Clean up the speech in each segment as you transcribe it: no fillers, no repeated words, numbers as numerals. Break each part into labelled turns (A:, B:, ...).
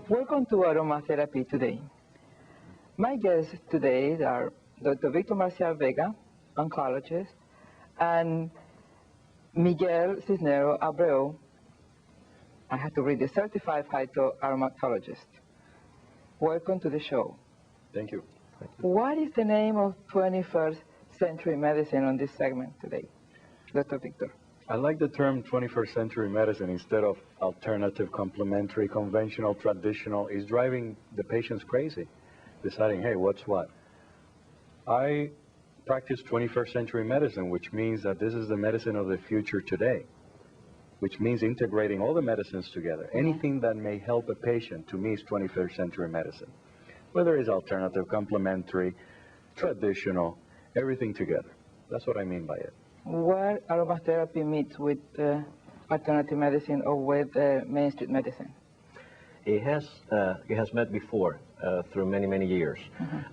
A: Welcome to Aromatherapy today. My guests today are Dr. Victor Marcial-Vega, oncologist, and Miguel Cisneros-Abreu, I have to read the certified phytoaromatologist. Welcome to the show.
B: Thank you.
A: What is the name of 21st century medicine on this segment today, Dr. Victor?
B: I like the term 21st century medicine instead of alternative, complementary, conventional, traditional. It's driving the patients crazy, deciding, hey, what's what? I practice 21st century medicine, which means that this is the medicine of the future today, which means integrating all the medicines together. Anything that may help a patient, to me, is 21st century medicine. Whether it's alternative, complementary, traditional, everything together. That's what I mean by it.
A: Where aromatherapy meets with alternative medicine or with mainstream medicine?
C: It has met before through many years.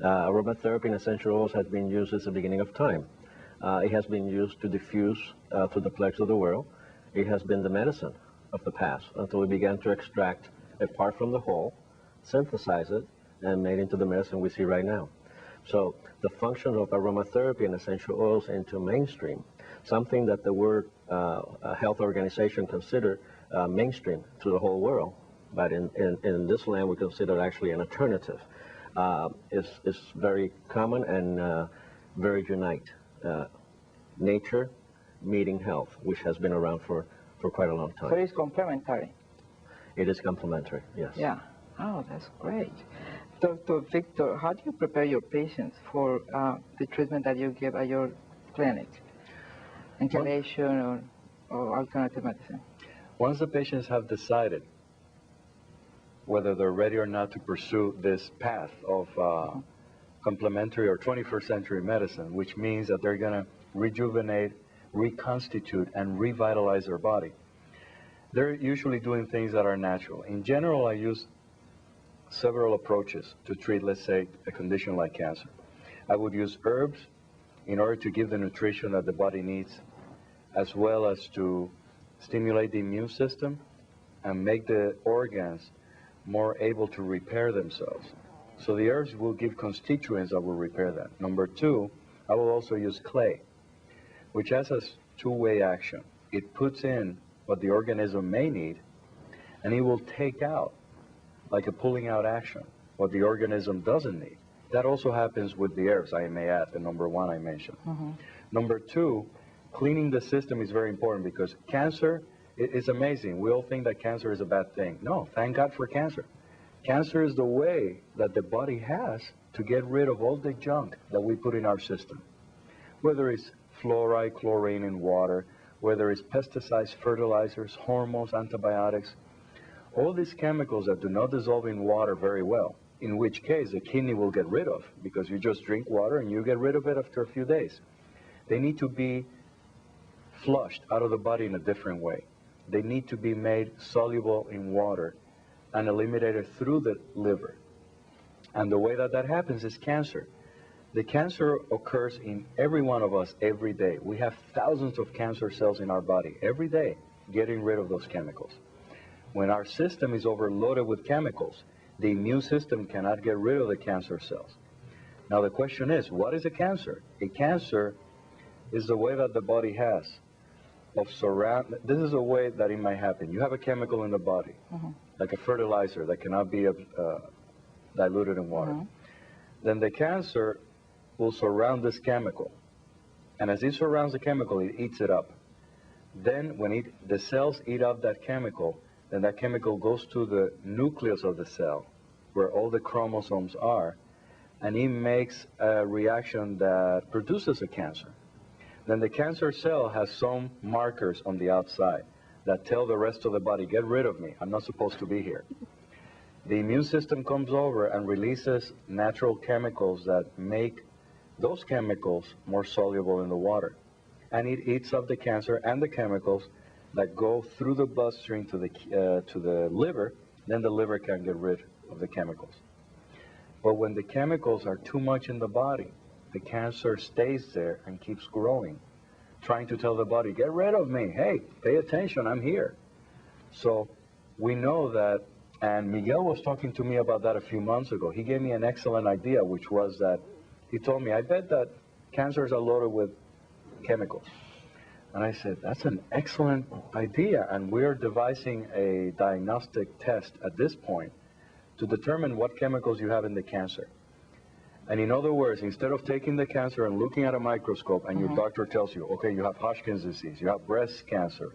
C: Aromatherapy in essential oils has been used since the beginning of time. It has been used to diffuse to the plagues of the world. It has been the medicine of the past until we began to extract a part from the whole, synthesize it, and made into the medicine we see right now. So the function of aromatherapy and essential oils into mainstream, something that the World Health Organization consider mainstream to the whole world, but in this land we consider actually an alternative, is very common and very unite. Nature meeting health, which has been around for quite a long time.
A: So it's complementary?
C: It is complementary, yes.
A: Yeah. Oh, that's great. Dr. Victor, how do you prepare your patients for the treatment that you give at your clinic? Inhalation or alternative medicine?
B: Once the patients have decided whether they're ready or not to pursue this path of complementary or 21st century medicine, which means that they're going to rejuvenate, reconstitute, and revitalize their body, they're usually doing things that are natural. In general, I use several approaches to treat, let's say, a condition like cancer. I would use herbs in order to give the nutrition that the body needs, as well as to stimulate the immune system and make the organs more able to repair themselves. So the herbs will give constituents that will repair them. Number two, I will also use clay, which has a two-way action. It puts in what the organism may need, and it will take out, like a pulling out action, what the organism doesn't need. That also happens with the herbs, I may add, the number one I mentioned. Number two, cleaning the system is very important because cancer is amazing. We all think that cancer is a bad thing. No, thank God for cancer. Cancer is the way that the body has to get rid of all the junk that we put in our system. Whether it's fluoride, chlorine in water, whether it's pesticides, fertilizers, hormones, antibiotics, all these chemicals that do not dissolve in water very well, in which case the kidney will get rid of because you just drink water and you get rid of it after a few days. They need to be flushed out of the body in a different way. They need to be made soluble in water and eliminated through the liver. And the way that that happens is cancer. The cancer occurs in every one of us every day. We have thousands of cancer cells in our body every day, getting rid of those chemicals. When our system is overloaded with chemicals, the immune system cannot get rid of the cancer cells. Now the question is, what is a cancer? A cancer is the way that the body has of surround. This is a way that it might happen. You have a chemical in the body, like a fertilizer that cannot be diluted in water. Then the cancer will surround this chemical. And as it surrounds the chemical, it eats it up. Then when the cells eat up that chemical, then that chemical goes to the nucleus of the cell, where all the chromosomes are, and it makes a reaction that produces a cancer. Then the cancer cell has some markers on the outside that tell the rest of the body, get rid of me, I'm not supposed to be here. The immune system comes over and releases natural chemicals that make those chemicals more soluble in the water. and it eats up the cancer and the chemicals that go through the bloodstream to the liver. Then the liver can get rid of the chemicals. But when the chemicals are too much in the body, the cancer stays there and keeps growing, trying to tell the body, get rid of me. Hey, pay attention, I'm here. So we know that, and Miguel was talking to me about that a few months ago. He gave me an excellent idea, which was that he told me, I bet that cancers are loaded with chemicals. And I said, that's an excellent idea, and we're devising a diagnostic test at this point to determine what chemicals you have in the cancer. And in other words, instead of taking the cancer and looking at a microscope and your doctor tells you, okay, you have Hodgkin's disease, you have breast cancer,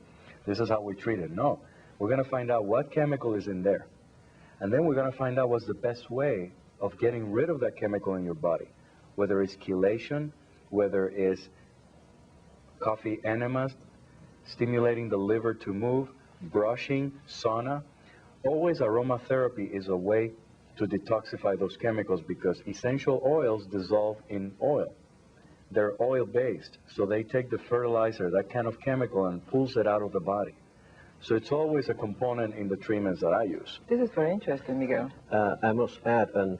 B: this is how we treat it. No, we're going to find out what chemical is in there. And then we're going to find out what's the best way of getting rid of that chemical in your body, whether it's chelation, whether it's coffee enemas, stimulating the liver to move, brushing, sauna. Always aromatherapy is a way to detoxify those chemicals because essential oils dissolve in oil. They're oil-based, so they take the fertilizer, that kind of chemical, and pulls it out of the body. So it's always a component in the treatments that I use.
A: This is very interesting, Miguel.
C: I must add, and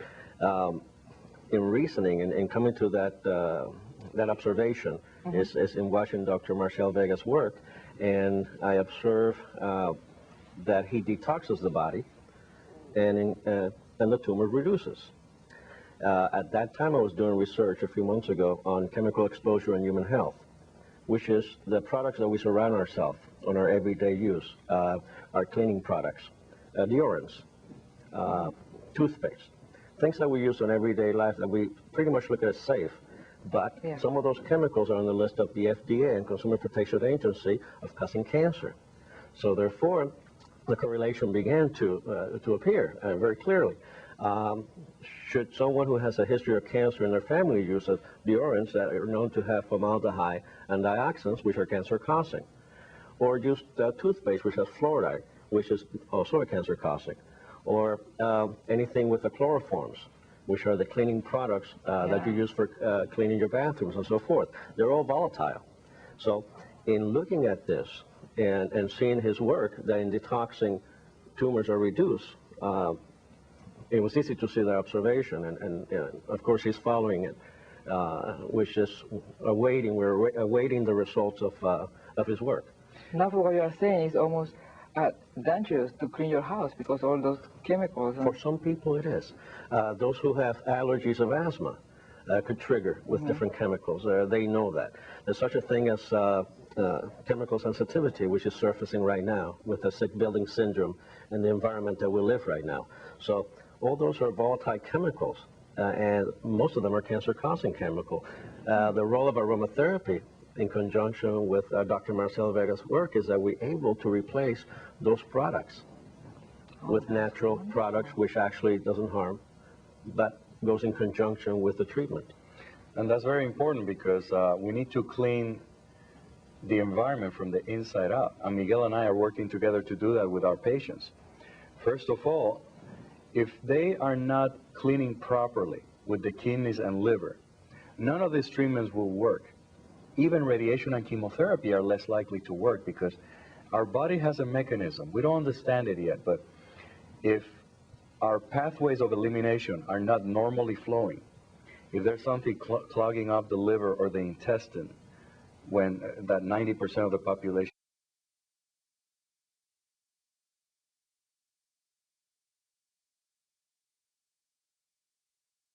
C: in reasoning and in coming to that observation is in watching Dr. Marcial-Vega's work, and I observe that he detoxes the body, and the tumor reduces. At that time, I was doing research a few months ago on chemical exposure in human health, which is the products that we surround ourselves on our everyday use, our cleaning products, deodorants, toothpaste, things that we use in everyday life that we pretty much look at as safe. But some of those chemicals are on the list of the FDA and Consumer Protection Agency of causing cancer. So therefore, the correlation began to appear very clearly. Should someone who has a history of cancer in their family use of deodorants that are known to have formaldehyde and dioxins, which are cancer-causing, or use toothpaste, which has fluoride, which is also a cancer-causing, or anything with the chloroforms, which are the cleaning products that you use for cleaning your bathrooms and so forth. They're all volatile. So in looking at this and seeing his work that in detoxing tumors are reduced, it was easy to see that observation, and of course he's following it, which is we're awaiting the results of his work.
A: Now what you are saying is almost dangerous to clean your house because all those chemicals.
C: For some people it is. Those who have allergies of asthma could trigger with different chemicals. They know that. There's such a thing as chemical sensitivity, which is surfacing right now with the sick building syndrome and the environment that we live right now. So all those are volatile chemicals, and most of them are cancer-causing chemical. The role of aromatherapy in conjunction with Dr. Marcial-Vega's work is that we're able to replace those products with natural products, which actually doesn't harm, but goes in conjunction with the treatment.
B: And that's very important because we need to clean the environment from the inside out. And Miguel and I are working together to do that with our patients. First of all, if they are not cleaning properly with the kidneys and liver, none of these treatments will work. Even radiation and chemotherapy are less likely to work because our body has a mechanism. We don't understand it yet, but if our pathways of elimination are not normally flowing, if there's something clogging up the liver or the intestine, when that 90% of the population